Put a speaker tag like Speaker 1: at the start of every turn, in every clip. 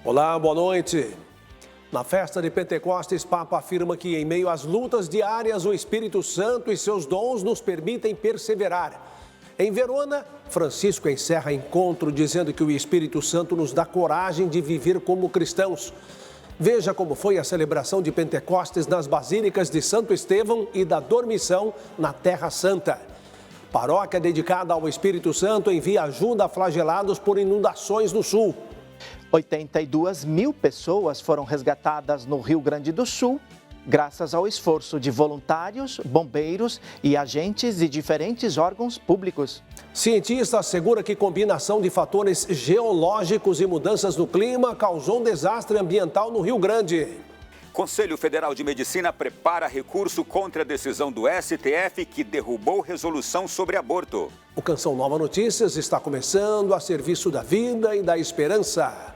Speaker 1: Olá, boa noite. Na festa de Pentecostes, Papa afirma que em meio às lutas diárias, o Espírito Santo e seus dons nos permitem perseverar. Em Verona, Francisco encerra encontro dizendo que o Espírito Santo nos dá coragem de viver como cristãos. Veja como foi a celebração de Pentecostes nas basílicas de Santo Estevão e da Dormição, na Terra Santa. Paróquia dedicada ao Espírito Santo envia ajuda a flagelados por inundações no Sul.
Speaker 2: 82 mil pessoas foram resgatadas no Rio Grande do Sul, graças ao esforço de voluntários, bombeiros e agentes de diferentes órgãos públicos.
Speaker 1: Cientista assegura que combinação de fatores geológicos e mudanças no clima causou um desastre ambiental no Rio Grande.
Speaker 3: Conselho Federal de Medicina prepara recurso contra a decisão do STF que derrubou resolução sobre aborto.
Speaker 1: O Canção Nova Notícias está começando a serviço da vida e da esperança.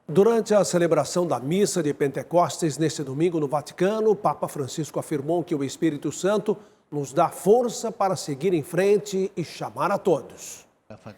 Speaker 1: Durante a celebração da missa de Pentecostes neste domingo no Vaticano, o Papa Francisco afirmou que o Espírito Santo nos dá força para seguir em frente e chamar a todos.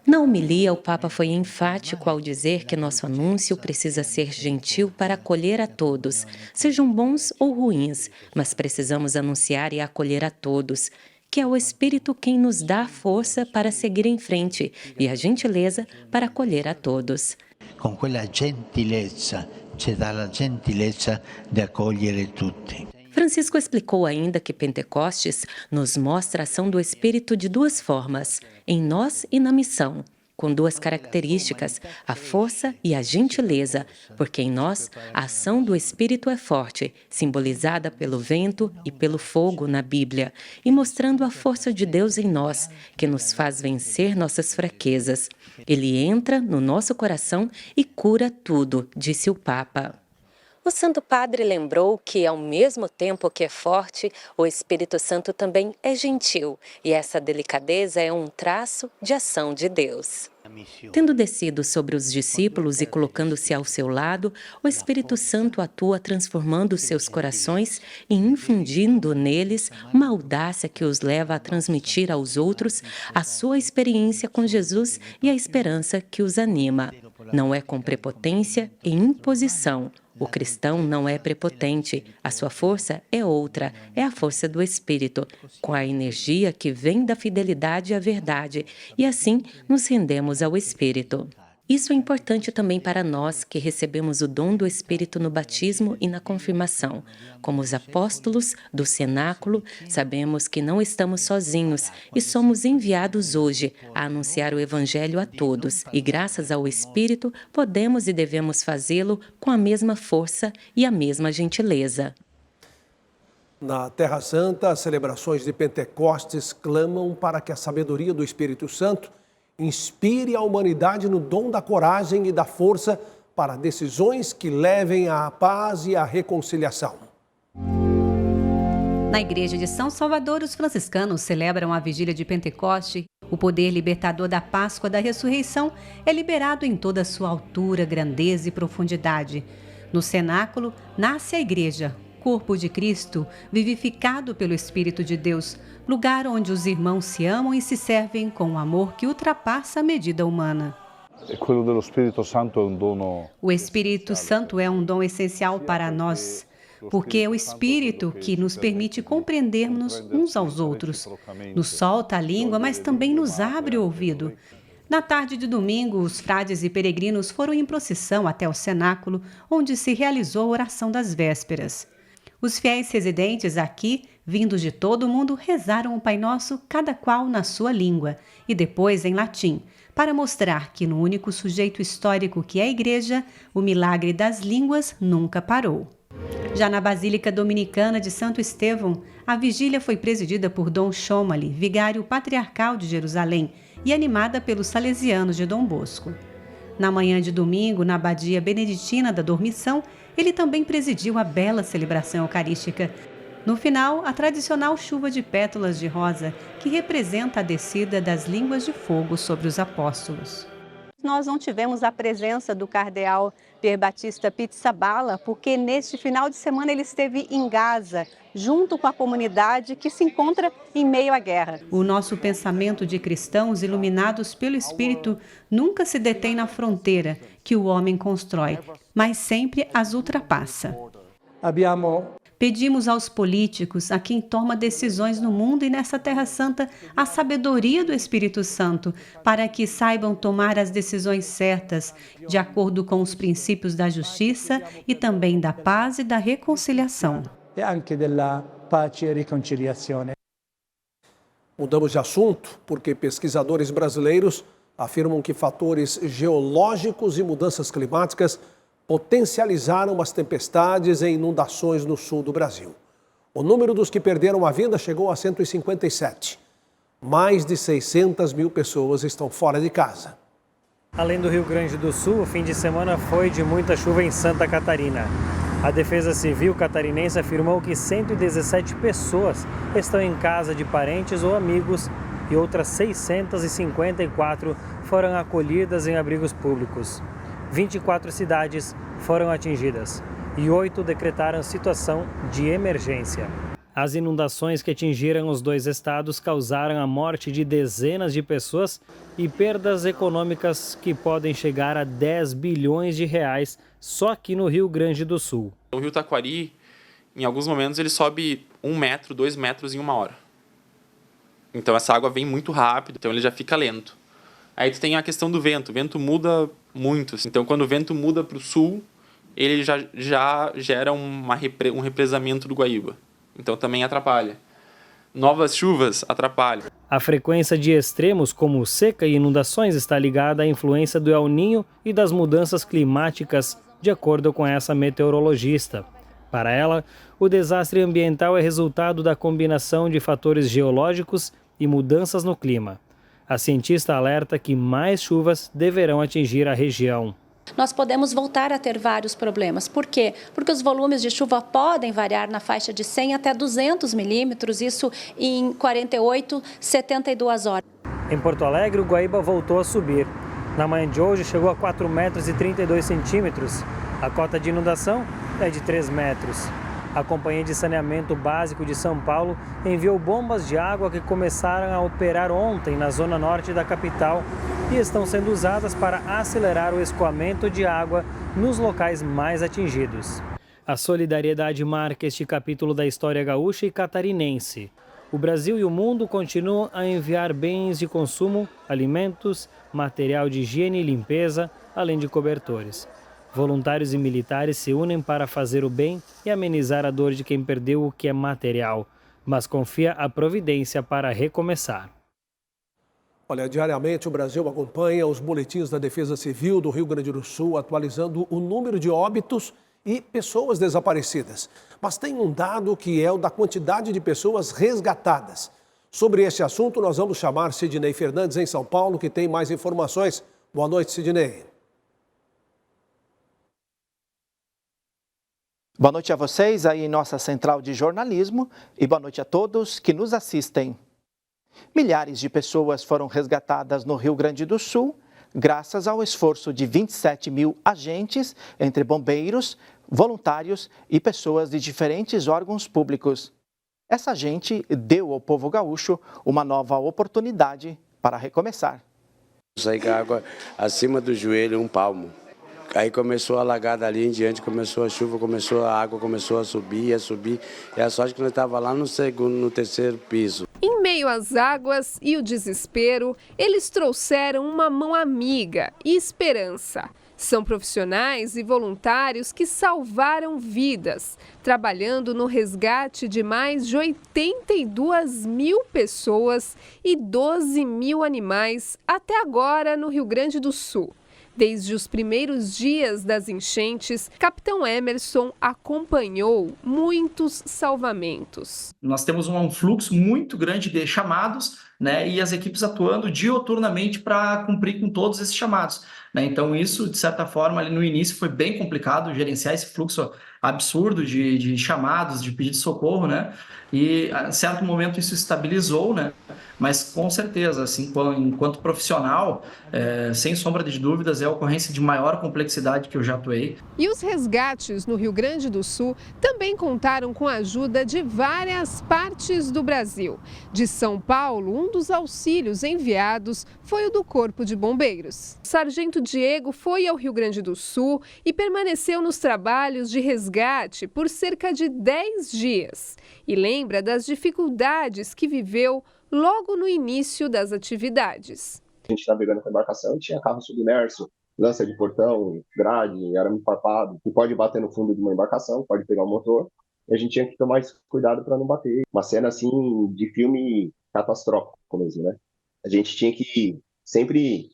Speaker 4: Na homilia, o Papa foi enfático ao dizer que nosso anúncio precisa ser gentil para acolher a todos, sejam bons ou ruins, mas precisamos anunciar e acolher a todos, que é o Espírito quem nos dá a força para seguir em frente e a gentileza para acolher a todos.
Speaker 5: Con quella gentilezza, ci dà la gentilezza di accogliere tutti.
Speaker 4: Francisco explicou ainda que Pentecostes nos mostra a ação do Espírito de duas formas, em nós e na missão, com duas características, a força e a gentileza, porque em nós a ação do Espírito é forte, simbolizada pelo vento e pelo fogo na Bíblia, e mostrando a força de Deus em nós, que nos faz vencer nossas fraquezas. Ele entra no nosso coração e cura tudo, disse o Papa. O Santo Padre lembrou que, ao mesmo tempo que é forte, o Espírito Santo também é gentil, e essa delicadeza é um traço de ação de Deus. Tendo descido sobre os discípulos e colocando-se ao seu lado, o Espírito Santo atua transformando seus corações e infundindo neles uma audácia que os leva a transmitir aos outros a sua experiência com Jesus e a esperança que os anima. Não é com prepotência e imposição. O cristão não é prepotente, a sua força é outra, é a força do Espírito, com a energia que vem da fidelidade à verdade, e assim nos rendemos ao Espírito. Isso é importante também para nós que recebemos o dom do Espírito no batismo e na confirmação. Como os apóstolos do cenáculo, sabemos que não estamos sozinhos e somos enviados hoje a anunciar o Evangelho a todos. E graças ao Espírito, podemos e devemos fazê-lo com a mesma força e a mesma gentileza.
Speaker 1: Na Terra Santa, as celebrações de Pentecostes clamam para que a sabedoria do Espírito Santo inspire a humanidade no dom da coragem e da força para decisões que levem à paz e à reconciliação.
Speaker 6: Na Igreja de São Salvador, os franciscanos celebram a vigília de Pentecoste. O poder libertador da Páscoa da Ressurreição é liberado em toda a sua altura, grandeza e profundidade. No cenáculo, nasce a Igreja, corpo de Cristo, vivificado pelo Espírito de Deus, lugar onde os irmãos se amam e se servem com um amor que ultrapassa a medida humana. O Espírito Santo é um dom essencial para nós, porque é o Espírito que nos permite compreendermos uns aos outros. Nos solta a língua, mas também nos abre o ouvido. Na tarde de domingo, os frades e peregrinos foram em procissão até o cenáculo, onde se realizou a oração das vésperas. Os fiéis residentes aqui, vindos de todo o mundo, rezaram o Pai Nosso, cada qual na sua língua, e depois em latim, para mostrar que no único sujeito histórico que é a Igreja, o milagre das línguas nunca parou. Já na Basílica Dominicana de Santo Estevão, a vigília foi presidida por Dom Schomali, vigário patriarcal de Jerusalém, e animada pelos salesianos de Dom Bosco. Na manhã de domingo, na Abadia Beneditina da Dormição, ele também presidiu a bela celebração eucarística. No final, a tradicional chuva de pétalas de rosa, que representa a descida das línguas de fogo sobre os apóstolos. Nós não tivemos a presença do cardeal Pier Battista Pizzaballa, porque neste final de semana ele esteve em Gaza, junto com a comunidade que se encontra em meio à guerra. O nosso pensamento de cristãos iluminados pelo Espírito nunca se detém na fronteira que o homem constrói, mas sempre as ultrapassa. Pedimos aos políticos, a quem toma decisões no mundo e nessa Terra Santa, a sabedoria do Espírito Santo, para que saibam tomar as decisões certas, de acordo com os princípios da justiça e também da paz e da reconciliação.
Speaker 1: Mudamos de assunto porque pesquisadores brasileiros afirmam que fatores geológicos e mudanças climáticas potencializaram as tempestades e inundações no sul do Brasil. O número dos que perderam a vida chegou a 157. Mais de 600 mil pessoas estão fora de casa.
Speaker 7: Além do Rio Grande do Sul, o fim de semana foi de muita chuva em Santa Catarina. A Defesa Civil catarinense afirmou que 117 pessoas estão em casa de parentes ou amigos e outras 654 foram acolhidas em abrigos públicos. 24 cidades foram atingidas e 8 decretaram situação de emergência. As inundações que atingiram os 2 estados causaram a morte de dezenas de pessoas e perdas econômicas que podem chegar a 10 bilhões de reais só aqui no Rio Grande do Sul.
Speaker 8: O rio Taquari, em alguns momentos, ele sobe 1 metro, 2 metros em 1 hora. Então essa água vem muito rápido, então ele já fica lento. Aí tu tem a questão do vento. O vento muda muito. Então, quando o vento muda para o sul, ele já gera um represamento do Guaíba. Então, também atrapalha. Novas chuvas atrapalham.
Speaker 7: A frequência de extremos, como seca e inundações, está ligada à influência do El Niño e das mudanças climáticas, de acordo com essa meteorologista. Para ela, o desastre ambiental é resultado da combinação de fatores geológicos e mudanças no clima. A cientista alerta que mais chuvas deverão atingir a região.
Speaker 9: Nós podemos voltar a ter vários problemas. Por quê? Porque os volumes de chuva podem variar na faixa de 100 até 200 milímetros, isso em 48, 72 horas.
Speaker 7: Em Porto Alegre, o Guaíba voltou a subir. Na manhã de hoje, chegou a 4 metros e 32 centímetros. A cota de inundação é de 3 metros. A Companhia de Saneamento Básico de São Paulo enviou bombas de água que começaram a operar ontem na zona norte da capital e estão sendo usadas para acelerar o escoamento de água nos locais mais atingidos. A solidariedade marca este capítulo da história gaúcha e catarinense. O Brasil e o mundo continuam a enviar bens de consumo, alimentos, material de higiene e limpeza, além de cobertores. Voluntários e militares se unem para fazer o bem e amenizar a dor de quem perdeu o que é material, mas confia a providência para recomeçar.
Speaker 1: Olha, diariamente o Brasil acompanha os boletins da Defesa Civil do Rio Grande do Sul, atualizando o número de óbitos e pessoas desaparecidas. Mas tem um dado que é o da quantidade de pessoas resgatadas. Sobre este assunto, nós vamos chamar Sidney Fernandes em São Paulo, que tem mais informações. Boa noite, Sidney.
Speaker 2: Boa noite a vocês aí em nossa central de jornalismo e boa noite a todos que nos assistem. Milhares de pessoas foram resgatadas no Rio Grande do Sul, graças ao esforço de 27 mil agentes, entre bombeiros, voluntários e pessoas de diferentes órgãos públicos. Essa gente deu ao povo gaúcho uma nova oportunidade para recomeçar.
Speaker 10: Saí com a água acima do joelho, 1 palmo. Aí começou a alagar dali em diante, começou a chuva, a água começou a subir. E a sorte que nós estávamos lá no terceiro piso.
Speaker 11: Em meio às águas e o desespero, eles trouxeram uma mão amiga e esperança. São profissionais e voluntários que salvaram vidas, trabalhando no resgate de mais de 82 mil pessoas e 12 mil animais até agora no Rio Grande do Sul. Desde os primeiros dias das enchentes, Capitão Emerson acompanhou muitos salvamentos.
Speaker 12: Nós temos um fluxo muito grande de chamados né, e as equipes atuando diuturnamente para cumprir com todos esses chamados, né? Então isso, de certa forma, ali no início foi bem complicado gerenciar esse fluxo absurdo de chamados, de pedido de socorro, né? E a certo momento isso estabilizou, né? Mas com certeza, assim, enquanto profissional, sem sombra de dúvidas, é a ocorrência de maior complexidade que eu já atuei.
Speaker 11: E os resgates no Rio Grande do Sul também contaram com a ajuda de várias partes do Brasil. De São Paulo, um dos auxílios enviados foi o do Corpo de Bombeiros. O Sargento Diego foi ao Rio Grande do Sul e permaneceu nos trabalhos de resgate por cerca de 10 dias. E lembra das dificuldades que viveu logo no início das atividades.
Speaker 13: A gente navegando com a embarcação, tinha carro submerso, lança de portão, grade, arame farpado, que pode bater no fundo de uma embarcação, pode pegar o motor, e a gente tinha que tomar esse cuidado para não bater. Uma cena assim de filme catastrófico mesmo, né? A gente tinha que sempre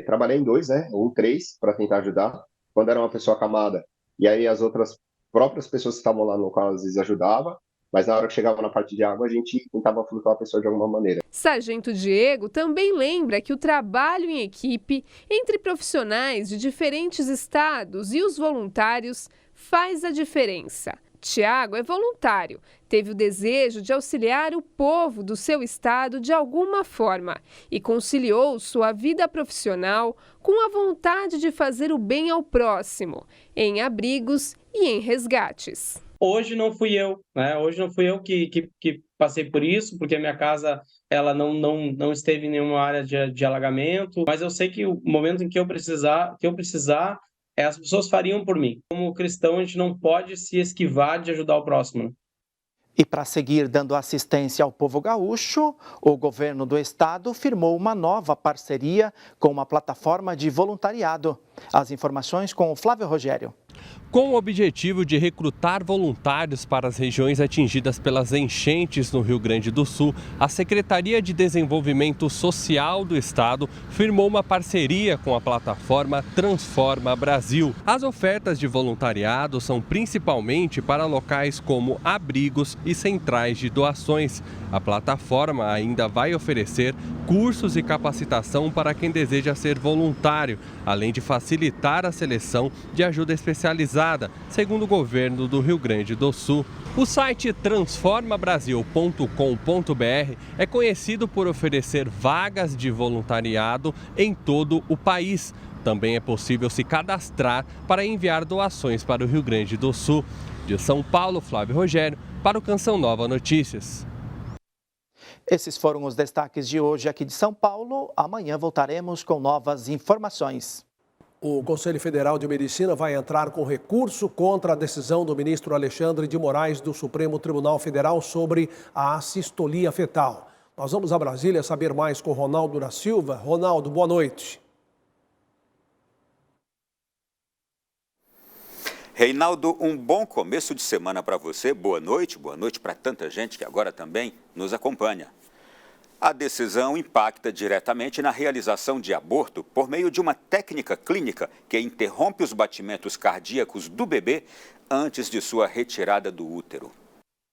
Speaker 13: trabalhar em 2, né, ou 3, para tentar ajudar. Quando era uma pessoa acamada, e aí as outras próprias pessoas que estavam lá no local às vezes ajudavam, mas na hora que chegava na parte de água, a gente tentava flutuar a pessoa de alguma maneira.
Speaker 11: Sargento Diego também lembra que o trabalho em equipe entre profissionais de diferentes estados e os voluntários faz a diferença. Tiago é voluntário, teve o desejo de auxiliar o povo do seu estado de alguma forma e conciliou sua vida profissional com a vontade de fazer o bem ao próximo, em abrigos e em resgates.
Speaker 14: Hoje não fui eu, né? Hoje não fui eu que passei por isso, porque a minha casa ela não esteve em nenhuma área de alagamento, mas eu sei que o momento em que eu precisar, as pessoas fariam por mim. Como cristão, a gente não pode se esquivar de ajudar o próximo, né?
Speaker 2: E para seguir dando assistência ao povo gaúcho, o governo do estado firmou uma nova parceria com uma plataforma de voluntariado. As informações com o Flávio Rogério.
Speaker 15: Com o objetivo de recrutar voluntários para as regiões atingidas pelas enchentes no Rio Grande do Sul, a Secretaria de Desenvolvimento Social do Estado firmou uma parceria com a plataforma Transforma Brasil. As ofertas de voluntariado são principalmente para locais como abrigos e centrais de doações. A plataforma ainda vai oferecer cursos e capacitação para quem deseja ser voluntário, além de facilitar a seleção de ajuda especializada, segundo o governo do Rio Grande do Sul. O site transformabrasil.com.br é conhecido por oferecer vagas de voluntariado em todo o país. Também é possível se cadastrar para enviar doações para o Rio Grande do Sul. De São Paulo, Flávio Rogério, para o Canção Nova Notícias.
Speaker 2: Esses foram os destaques de hoje aqui de São Paulo. Amanhã voltaremos com novas informações.
Speaker 1: O Conselho Federal de Medicina vai entrar com recurso contra a decisão do ministro Alexandre de Moraes do Supremo Tribunal Federal sobre a assistolia fetal. Nós vamos a Brasília saber mais com Ronaldo da Silva. Ronaldo, boa noite.
Speaker 3: Reinaldo, um bom começo de semana para você. Boa noite para tanta gente que agora também nos acompanha. A decisão impacta diretamente na realização de aborto por meio de uma técnica clínica que interrompe os batimentos cardíacos do bebê antes de sua retirada do útero.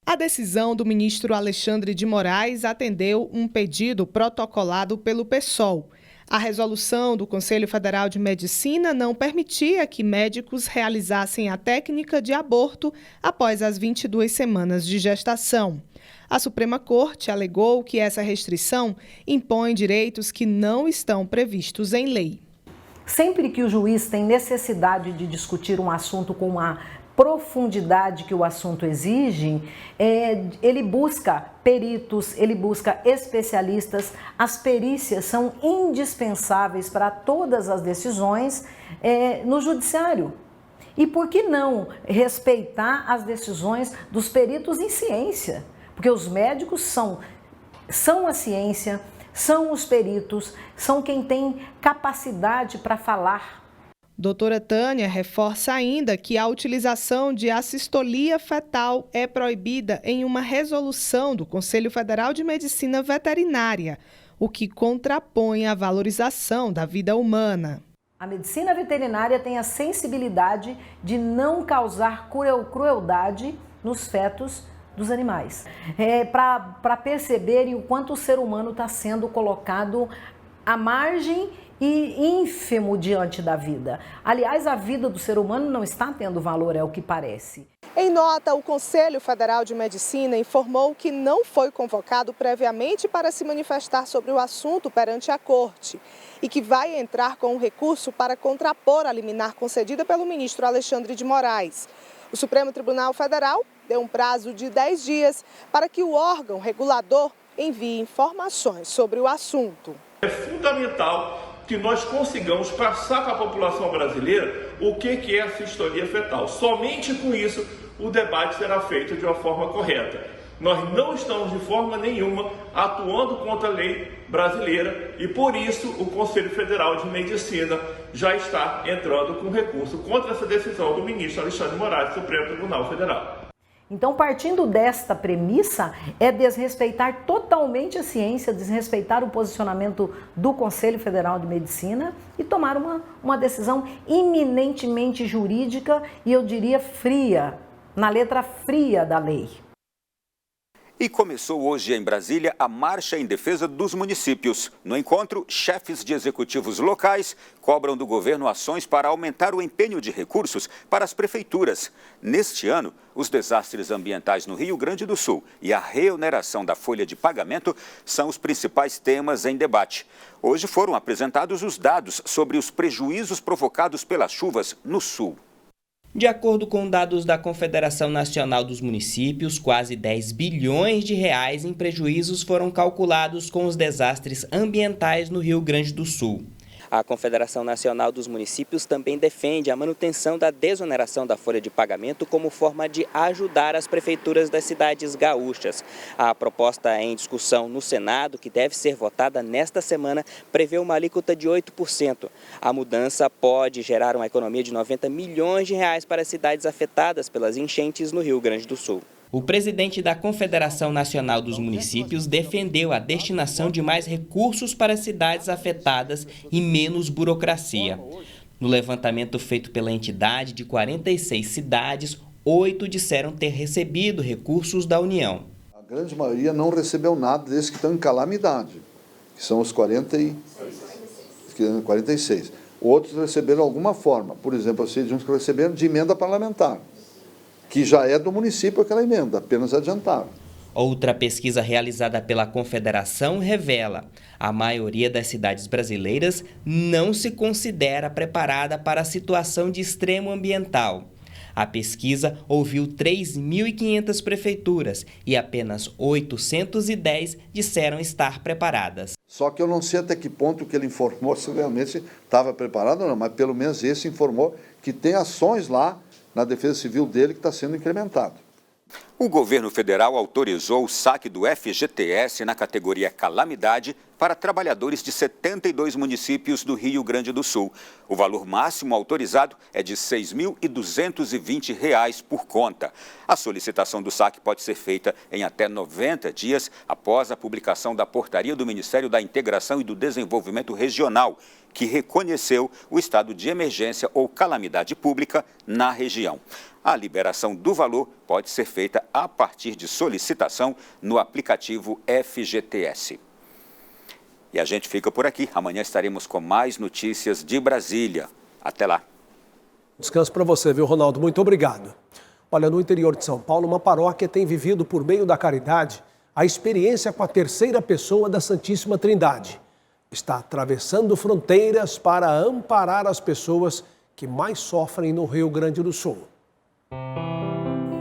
Speaker 16: A decisão do ministro Alexandre de Moraes atendeu um pedido protocolado pelo PSOL. A resolução do Conselho Federal de Medicina não permitia que médicos realizassem a técnica de aborto após as 22 semanas de gestação. A Suprema Corte alegou que essa restrição impõe direitos que não estão previstos em lei.
Speaker 17: Sempre que o juiz tem necessidade de discutir um assunto com a profundidade que o assunto exige, ele busca peritos, ele busca especialistas. As perícias são indispensáveis para todas as decisões no judiciário. E por que não respeitar as decisões dos peritos em ciência? Porque os médicos são a ciência, são os peritos, são quem tem capacidade para falar.
Speaker 16: Doutora Tânia reforça ainda que a utilização de assistolia fetal é proibida em uma resolução do Conselho Federal de Medicina Veterinária, o que contrapõe a valorização da vida humana.
Speaker 17: A medicina veterinária tem a sensibilidade de não causar crueldade nos fetos dos animais, para perceberem o quanto o ser humano está sendo colocado à margem e ínfimo diante da vida. Aliás, a vida do ser humano não está tendo valor, é o que parece.
Speaker 16: Em nota, o Conselho Federal de Medicina informou que não foi convocado previamente para se manifestar sobre o assunto perante a Corte e que vai entrar com um recurso para contrapor a liminar concedida pelo ministro Alexandre de Moraes. O Supremo Tribunal Federal deu um prazo de 10 dias para que o órgão regulador envie informações sobre o assunto.
Speaker 18: É fundamental que nós consigamos passar para a população brasileira o que é a sistolia fetal. Somente com isso o debate será feito de uma forma correta. Nós não estamos de forma nenhuma atuando contra a lei brasileira e por isso o Conselho Federal de Medicina já está entrando com recurso contra essa decisão do ministro Alexandre de Moraes do Supremo Tribunal Federal.
Speaker 17: Então, partindo desta premissa, é desrespeitar totalmente a ciência, desrespeitar o posicionamento do Conselho Federal de Medicina e tomar uma decisão eminentemente jurídica e, eu diria, fria, na letra fria da lei.
Speaker 3: E começou hoje em Brasília a Marcha em Defesa dos Municípios. No encontro, chefes de executivos locais cobram do governo ações para aumentar o empenho de recursos para as prefeituras. Neste ano, os desastres ambientais no Rio Grande do Sul e a reoneração da folha de pagamento são os principais temas em debate. Hoje foram apresentados os dados sobre os prejuízos provocados pelas chuvas no Sul.
Speaker 19: De acordo com dados da Confederação Nacional dos Municípios, quase 10 bilhões de reais em prejuízos foram calculados com os desastres ambientais no Rio Grande do Sul. A Confederação Nacional dos Municípios também defende a manutenção da desoneração da folha de pagamento como forma de ajudar as prefeituras das cidades gaúchas. A proposta em discussão no Senado, que deve ser votada nesta semana, prevê uma alíquota de 8%. A mudança pode gerar uma economia de 90 milhões de reais para as cidades afetadas pelas enchentes no Rio Grande do Sul. O presidente da Confederação Nacional dos Municípios defendeu a destinação de mais recursos para as cidades afetadas e menos burocracia. No levantamento feito pela entidade, de 46 cidades, 8 disseram ter recebido recursos da União.
Speaker 20: A grande maioria não recebeu nada desses que estão em calamidade, que são os 46. Outros receberam alguma forma. Por exemplo, eu sei de uns que receberam de emenda parlamentar, que já é do município aquela emenda, apenas adiantaram.
Speaker 19: Outra pesquisa realizada pela Confederação revela: a maioria das cidades brasileiras não se considera preparada para a situação de extremo ambiental. A pesquisa ouviu 3.500 prefeituras e apenas 810 disseram estar preparadas.
Speaker 20: Só que eu não sei até que ponto que ele informou se realmente estava preparado ou não, mas pelo menos esse informou que tem ações lá na Defesa Civil dele que está sendo incrementado.
Speaker 3: O governo federal autorizou o saque do FGTS na categoria Calamidade para trabalhadores de 72 municípios do Rio Grande do Sul. O valor máximo autorizado é de R$ 6.220 por conta. A solicitação do saque pode ser feita em até 90 dias após a publicação da portaria do Ministério da Integração e do Desenvolvimento Regional, que reconheceu o estado de emergência ou calamidade pública na região. A liberação do valor pode ser feita a partir de solicitação no aplicativo FGTS. E a gente fica por aqui. Amanhã estaremos com mais notícias de Brasília. Até lá.
Speaker 1: Descanso para você, viu, Ronaldo? Muito obrigado. Olha, no interior de São Paulo, uma paróquia tem vivido, por meio da caridade, a experiência com a terceira pessoa da Santíssima Trindade. Está atravessando fronteiras para amparar as pessoas que mais sofrem no Rio Grande do Sul.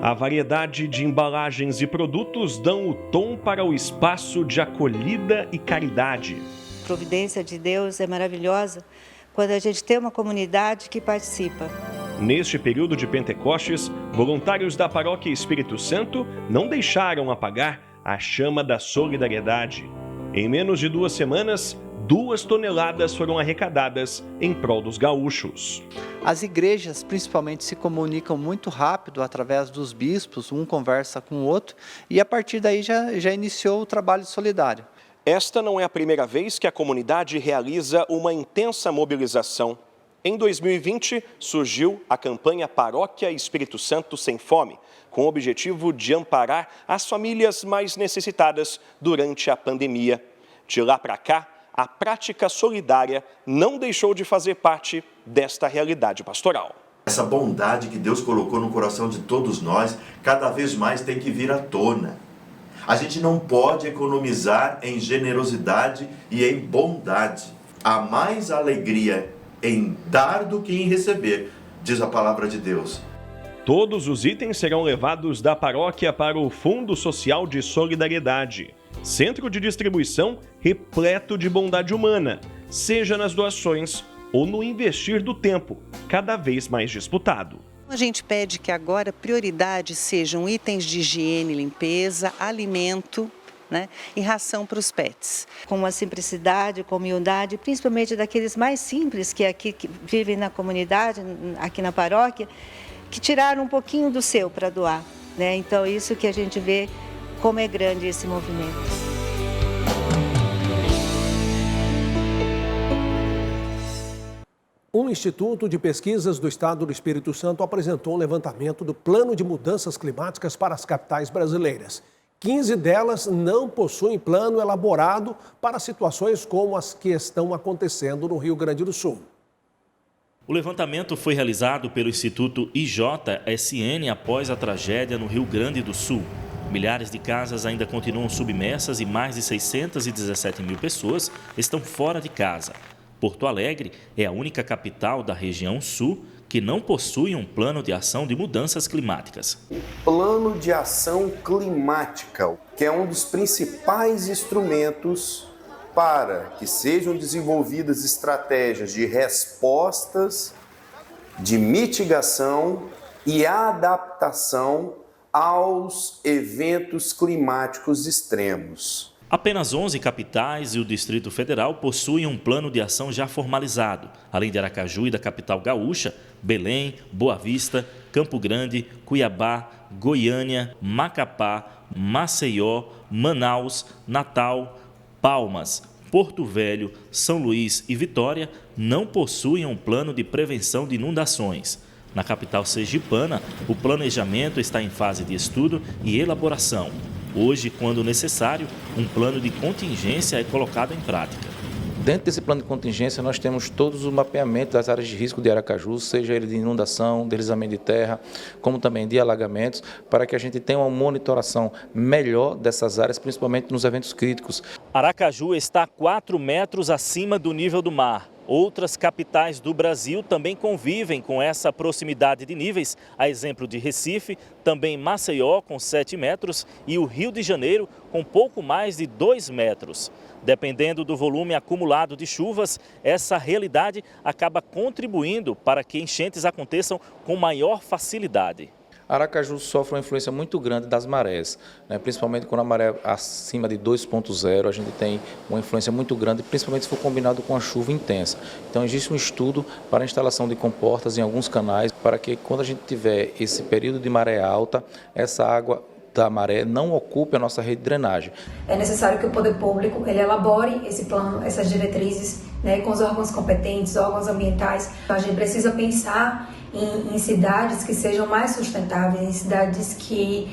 Speaker 21: A variedade de embalagens e produtos dão o tom para o espaço de acolhida e caridade.
Speaker 22: A providência de Deus é maravilhosa quando a gente tem uma comunidade que participa.
Speaker 21: Neste período de Pentecostes, voluntários da Paróquia Espírito Santo não deixaram apagar a chama da solidariedade. Em menos de 2 semanas, 2 toneladas foram arrecadadas em prol dos gaúchos.
Speaker 2: As igrejas, principalmente, se comunicam muito rápido através dos bispos, um conversa com o outro, e a partir daí já iniciou o trabalho solidário.
Speaker 21: Esta não é a primeira vez que a comunidade realiza uma intensa mobilização. Em 2020, surgiu a campanha Paróquia Espírito Santo Sem Fome, com o objetivo de amparar as famílias mais necessitadas durante a pandemia. De lá para cá, a prática solidária não deixou de fazer parte desta realidade pastoral.
Speaker 4: Essa bondade que Deus colocou no coração de todos nós, cada vez mais tem que vir à tona. A gente não pode economizar em generosidade e em bondade. Há mais alegria em dar do que em receber, diz a palavra de Deus.
Speaker 21: Todos os itens serão levados da paróquia para o Fundo Social de Solidariedade, centro de distribuição repleto de bondade humana, seja nas doações ou no investir do tempo, cada vez mais disputado.
Speaker 5: A gente pede que agora prioridade sejam itens de higiene e limpeza, alimento, né, e ração para os pets.
Speaker 22: Com uma simplicidade, com humildade, principalmente daqueles mais simples que vivem na comunidade, aqui na paróquia, que tiraram um pouquinho do seu para doar, né? Então isso que a gente vê como é grande esse movimento.
Speaker 1: Um instituto de pesquisas do Estado do Espírito Santo apresentou um levantamento do plano de mudanças climáticas para as capitais brasileiras. 15 delas não possuem plano elaborado para situações como as que estão acontecendo no Rio Grande do Sul.
Speaker 23: O levantamento foi realizado pelo Instituto IJSN após a tragédia no Rio Grande do Sul. Milhares de casas ainda continuam submersas e mais de 617 mil pessoas estão fora de casa. Porto Alegre é a única capital da região sul que não possui um plano de ação de mudanças climáticas.
Speaker 24: Plano de ação climática, que é um dos principais instrumentos para que sejam desenvolvidas estratégias de respostas, de mitigação e adaptação aos eventos climáticos extremos.
Speaker 23: Apenas 11 capitais e o Distrito Federal possuem um plano de ação já formalizado. Além de Aracaju e da capital gaúcha, Belém, Boa Vista, Campo Grande, Cuiabá, Goiânia, Macapá, Maceió, Manaus, Natal, Palmas, Porto Velho, São Luís e Vitória não possuem um plano de prevenção de inundações. Na capital sergipana, o planejamento está em fase de estudo e elaboração. Hoje, quando necessário, um plano de contingência é colocado em prática.
Speaker 25: Dentro desse plano de contingência, nós temos todos os mapeamentos das áreas de risco de Aracaju, seja ele de inundação, deslizamento de terra, como também de alagamentos, para que a gente tenha uma monitoração melhor dessas áreas, principalmente nos eventos críticos.
Speaker 23: Aracaju está 4 metros acima do nível do mar. Outras capitais do Brasil também convivem com essa proximidade de níveis, a exemplo de Recife, também Maceió com 7 metros e o Rio de Janeiro com pouco mais de 2 metros. Dependendo do volume acumulado de chuvas, essa realidade acaba contribuindo para que enchentes aconteçam com maior facilidade.
Speaker 25: Aracaju sofre uma influência muito grande das marés, né? Principalmente quando a maré acima de 2,0, a gente tem uma influência muito grande, principalmente se for combinado com a chuva intensa. Então existe um estudo para a instalação de comportas em alguns canais, para que quando a gente tiver esse período de maré alta, essa água da maré não ocupe a nossa rede de drenagem.
Speaker 26: É necessário que o poder público ele elabore esse plano, essas diretrizes, né, com os órgãos competentes, órgãos ambientais. A gente precisa pensar em cidades que sejam mais sustentáveis, em cidades que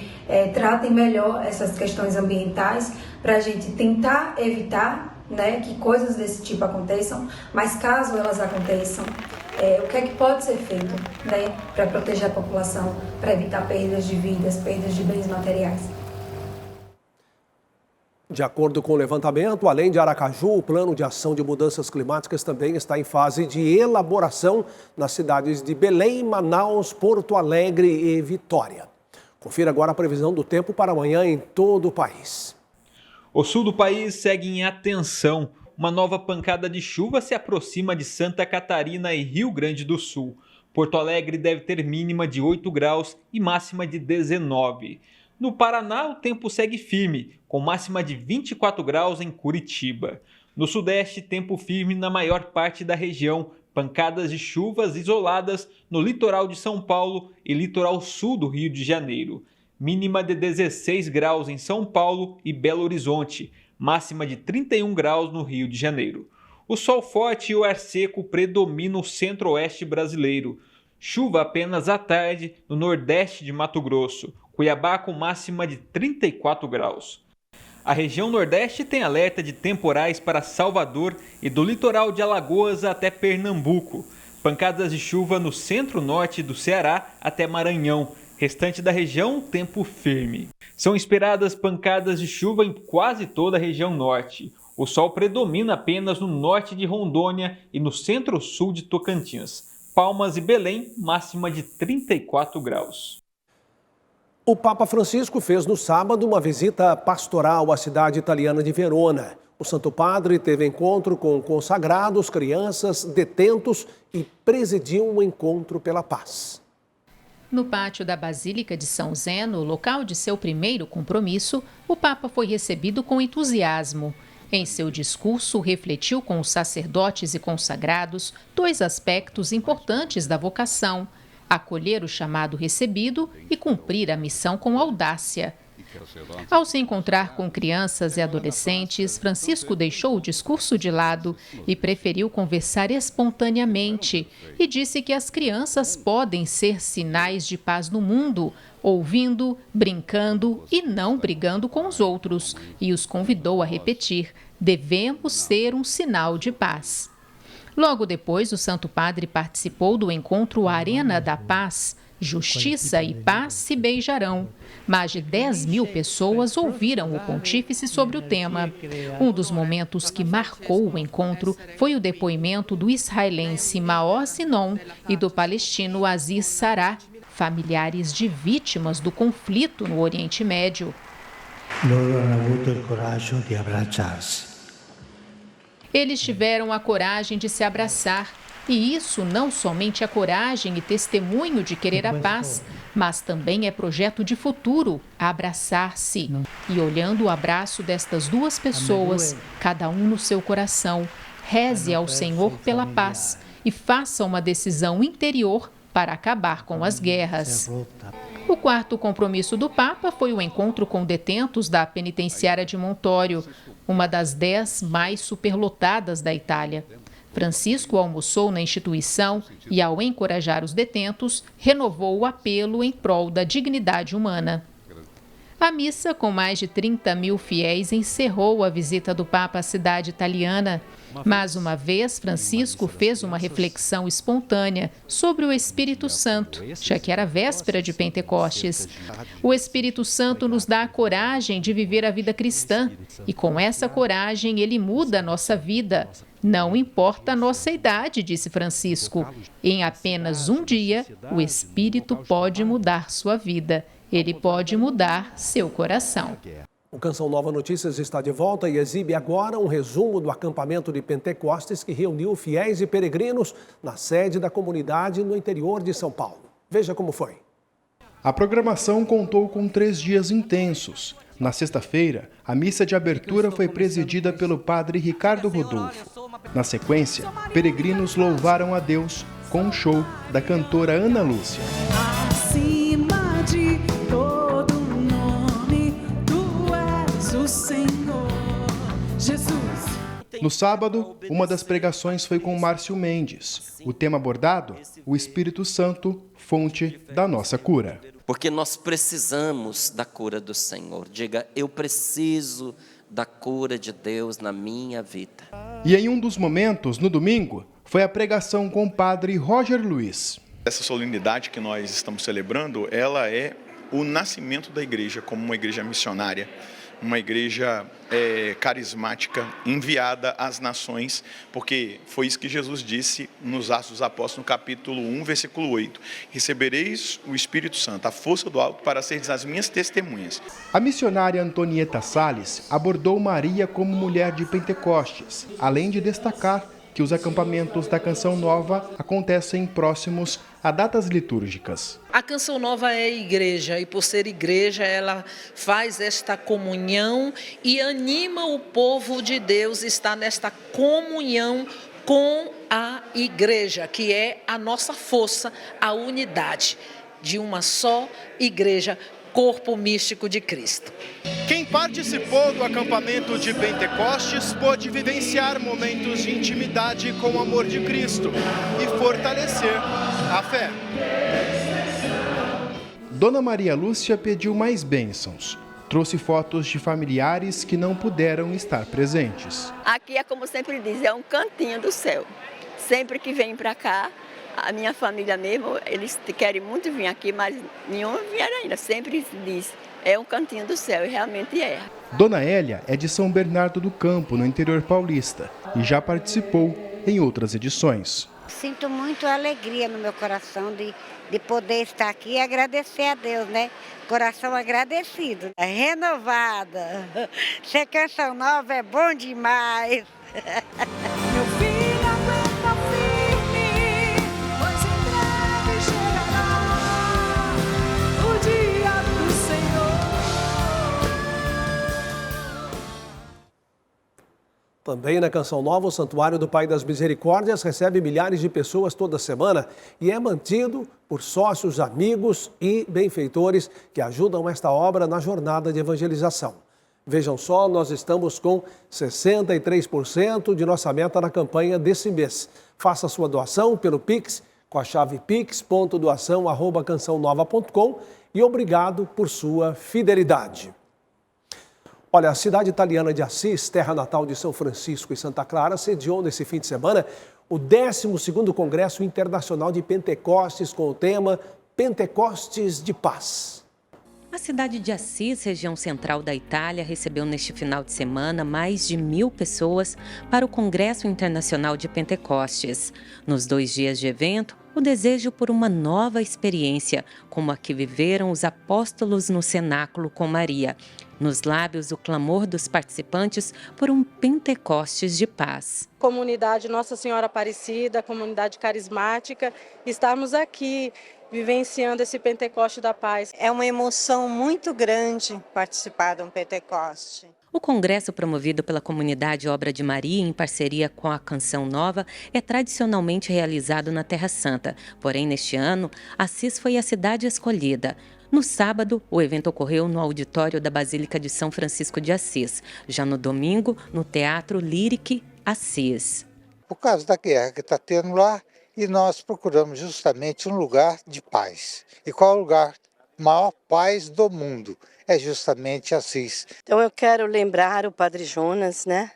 Speaker 26: tratem melhor essas questões ambientais, para a gente tentar evitar, né, que coisas desse tipo aconteçam, mas caso elas aconteçam, o que é que pode ser feito, né, para proteger a população, para evitar perdas de vidas, perdas de bens materiais.
Speaker 1: De acordo com o levantamento, além de Aracaju, o plano de ação de mudanças climáticas também está em fase de elaboração nas cidades de Belém, Manaus, Porto Alegre e Vitória. Confira agora a previsão do tempo para amanhã em todo o país.
Speaker 27: O sul do país segue em atenção. Uma nova pancada de chuva se aproxima de Santa Catarina e Rio Grande do Sul. Porto Alegre deve ter mínima de 8 graus e máxima de 19. No Paraná, o tempo segue firme, com máxima de 24 graus em Curitiba. No Sudeste, tempo firme na maior parte da região, pancadas de chuvas isoladas no litoral de São Paulo e litoral sul do Rio de Janeiro. Mínima de 16 graus em São Paulo e Belo Horizonte, máxima de 31 graus no Rio de Janeiro. O sol forte e o ar seco predominam o centro-oeste brasileiro. Chuva apenas à tarde no nordeste de Mato Grosso. Cuiabá com máxima de 34 graus. A região nordeste tem alerta de temporais para Salvador e do litoral de Alagoas até Pernambuco. Pancadas de chuva no centro-norte do Ceará até Maranhão. Restante da região, tempo firme. São esperadas pancadas de chuva em quase toda a região norte. O sol predomina apenas no norte de Rondônia e no centro-sul de Tocantins. Palmas e Belém, máxima de 34 graus.
Speaker 1: O Papa Francisco fez no sábado uma visita pastoral à cidade italiana de Verona. O Santo Padre teve encontro com consagrados, crianças, detentos e presidiu um encontro pela paz.
Speaker 6: No pátio da Basílica de São Zeno, local de seu primeiro compromisso, o Papa foi recebido com entusiasmo. Em seu discurso, refletiu com os sacerdotes e consagrados 2 aspectos importantes da vocação: acolher o chamado recebido e cumprir a missão com audácia. Ao se encontrar com crianças e adolescentes, Francisco deixou o discurso de lado e preferiu conversar espontaneamente e disse que as crianças podem ser sinais de paz no mundo, ouvindo, brincando e não brigando com os outros, e os convidou a repetir: devemos ser um sinal de paz. Logo depois, o Santo Padre participou do encontro Arena da Paz. Justiça e paz se beijarão. Mais de 10 mil pessoas ouviram o pontífice sobre o tema. Um dos momentos que marcou o encontro foi o depoimento do israelense Maor Sinon e do palestino Aziz Sará, familiares de vítimas do conflito no Oriente Médio. Eles tiveram a coragem de se abraçar. E isso não somente é coragem e testemunho de querer a paz, mas também é projeto de futuro, abraçar-se. E olhando o abraço destas 2 pessoas, cada um no seu coração, reze ao Senhor pela paz e faça uma decisão interior para acabar com as guerras. O 4º compromisso do Papa foi o encontro com detentos da penitenciária de Montório, uma das 10 mais superlotadas da Itália. Francisco almoçou na instituição e, ao encorajar os detentos, renovou o apelo em prol da dignidade humana. A missa, com mais de 30 mil fiéis, encerrou a visita do Papa à cidade italiana. Mais uma vez, Francisco fez uma reflexão espontânea sobre o Espírito Santo, já que era véspera de Pentecostes. O Espírito Santo nos dá a coragem de viver a vida cristã, e com essa coragem ele muda a nossa vida. Não importa a nossa idade, disse Francisco. Em apenas um dia, o Espírito pode mudar sua vida. Ele pode mudar seu coração.
Speaker 1: O Canção Nova Notícias está de volta e exibe agora um resumo do acampamento de Pentecostes que reuniu fiéis e peregrinos na sede da comunidade no interior de São Paulo. Veja como foi.
Speaker 7: A programação contou com 3 dias intensos. Na sexta-feira, a missa de abertura foi presidida pelo padre Ricardo Rodolfo. Na sequência, peregrinos louvaram a Deus com um show da cantora Ana Lúcia.
Speaker 8: Acima de todo nome, tu és o Senhor Jesus.
Speaker 7: No sábado, uma das pregações foi com Márcio Mendes. O tema abordado, o Espírito Santo, fonte da nossa cura.
Speaker 9: Porque nós precisamos da cura do Senhor. Diga, eu preciso da cura de Deus na minha vida.
Speaker 7: E em um dos momentos, no domingo, foi a pregação com o padre Roger Luiz.
Speaker 10: Essa solenidade que nós estamos celebrando, ela é o nascimento da igreja como uma igreja missionária, uma igreja carismática, enviada às nações, porque foi isso que Jesus disse nos Atos dos Apóstolos, no capítulo 1, versículo 8. Recebereis o Espírito Santo, a força do alto, para seres as minhas testemunhas.
Speaker 7: A missionária Antonieta Salles abordou Maria como mulher de Pentecostes, além de destacar que os acampamentos da Canção Nova acontecem próximos a datas litúrgicas.
Speaker 12: A Canção Nova é igreja e, por ser igreja, ela faz esta comunhão e anima o povo de Deus a estar nesta comunhão com a igreja, que é a nossa força, a unidade de uma só igreja corpo místico de Cristo.
Speaker 7: Quem participou do acampamento de Pentecostes pôde vivenciar momentos de intimidade com o amor de Cristo e fortalecer a fé. Dona Maria Lúcia pediu mais bênçãos. Trouxe fotos de familiares que não puderam estar presentes.
Speaker 11: Aqui é como sempre diz, é um cantinho do céu. Sempre que vem para cá, a minha família mesmo, eles querem muito vir aqui, mas nenhum vieram ainda. Sempre se diz, é um cantinho do céu, e realmente é.
Speaker 7: Dona Hélia é de São Bernardo do Campo, no interior paulista, e já participou em outras edições.
Speaker 13: Sinto muito alegria no meu coração de poder estar aqui e agradecer a Deus, né? Coração agradecido, renovada. Ser canção nova é bom demais.
Speaker 8: Meu filho aguenta firme, pois em breve chegará o dia do Senhor.
Speaker 1: Também na Canção Nova, o Santuário do Pai das Misericórdias recebe milhares de pessoas toda semana e é mantido por sócios, amigos e benfeitores que ajudam esta obra na jornada de evangelização. Vejam só, nós estamos com 63% de nossa meta na campanha desse mês. Faça sua doação pelo Pix, com a chave pix.doação@cançãonova.com e obrigado por sua fidelidade. Olha, a cidade italiana de Assis, terra natal de São Francisco e Santa Clara, sediou nesse fim de semana o 12º Congresso Internacional de Pentecostes com o tema Pentecostes de Paz.
Speaker 14: A cidade de Assis, região central da Itália, recebeu neste final de semana mais de 1.000 pessoas para o Congresso Internacional de Pentecostes. Nos 2 dias de evento, o desejo por uma nova experiência, como a que viveram os apóstolos no cenáculo com Maria. Nos lábios, o clamor dos participantes por um Pentecostes de paz.
Speaker 15: Comunidade Nossa Senhora Aparecida, comunidade carismática, estarmos aqui vivenciando esse Pentecoste da Paz.
Speaker 22: É uma emoção muito grande participar de um Pentecoste.
Speaker 14: O congresso promovido pela Comunidade Obra de Maria em parceria com a Canção Nova é tradicionalmente realizado na Terra Santa. Porém, neste ano, Assis foi a cidade escolhida. No sábado, o evento ocorreu no auditório da Basílica de São Francisco de Assis. Já no domingo, no Teatro Lyric Assis.
Speaker 16: Por causa da guerra que está tendo lá, e nós procuramos justamente um lugar de paz. E qual é o lugar maior paz do mundo? É justamente Assis.
Speaker 15: Então eu quero lembrar o Padre Jonas, né?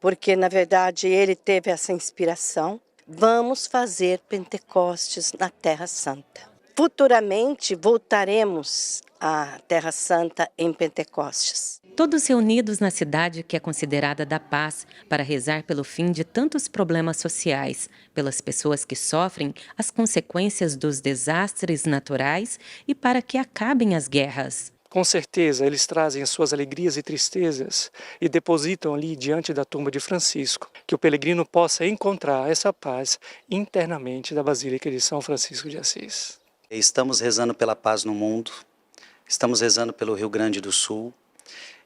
Speaker 15: Porque na verdade ele teve essa inspiração. Vamos fazer Pentecostes na Terra Santa. Futuramente voltaremos à Terra Santa em Pentecostes.
Speaker 14: Todos reunidos na cidade que é considerada da paz para rezar pelo fim de tantos problemas sociais, pelas pessoas que sofrem as consequências dos desastres naturais e para que acabem as guerras.
Speaker 17: Com certeza, eles trazem as suas alegrias e tristezas e depositam ali diante da tumba de Francisco, que o peregrino possa encontrar essa paz internamente da Basílica de São Francisco de Assis.
Speaker 18: Estamos rezando pela paz no mundo, estamos rezando pelo Rio Grande do Sul,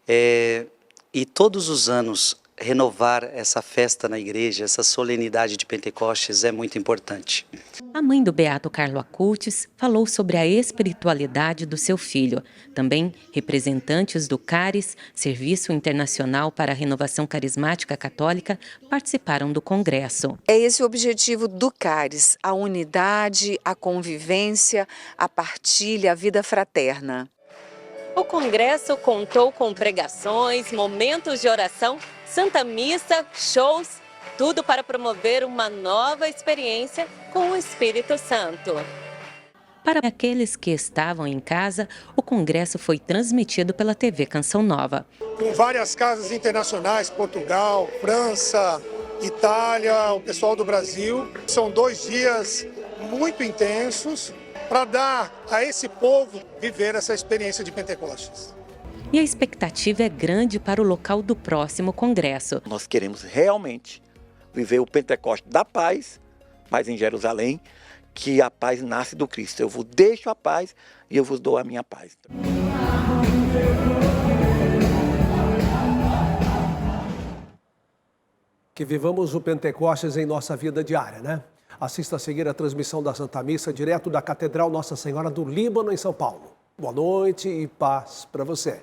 Speaker 18: e todos os anos renovar essa festa na igreja, essa solenidade de Pentecostes é muito importante.
Speaker 14: A mãe do beato Carlo Acutis falou sobre a espiritualidade do seu filho. Também representantes do CARIS, Serviço Internacional para a Renovação Carismática Católica, participaram do congresso.
Speaker 28: É esse o objetivo do CARIS, a unidade, a convivência, a partilha, a vida fraterna.
Speaker 14: O congresso contou com pregações, momentos de oração, Santa Missa, shows, tudo para promover uma nova experiência com o Espírito Santo. Para aqueles que estavam em casa, o congresso foi transmitido pela TV Canção Nova.
Speaker 29: Com várias casas internacionais, Portugal, França, Itália, o pessoal do Brasil. São 2 dias muito intensos para dar a esse povo viver essa experiência de Pentecostes.
Speaker 14: E a expectativa é grande para o local do próximo congresso.
Speaker 30: Nós queremos realmente viver o Pentecoste da paz, mas em Jerusalém, que a paz nasce do Cristo. Eu vos deixo a paz e eu vos dou a minha paz.
Speaker 1: Que vivamos o Pentecostes em nossa vida diária, né? Assista a seguir a transmissão da Santa Missa direto da Catedral Nossa Senhora do Líbano, em São Paulo. Boa noite e paz para você.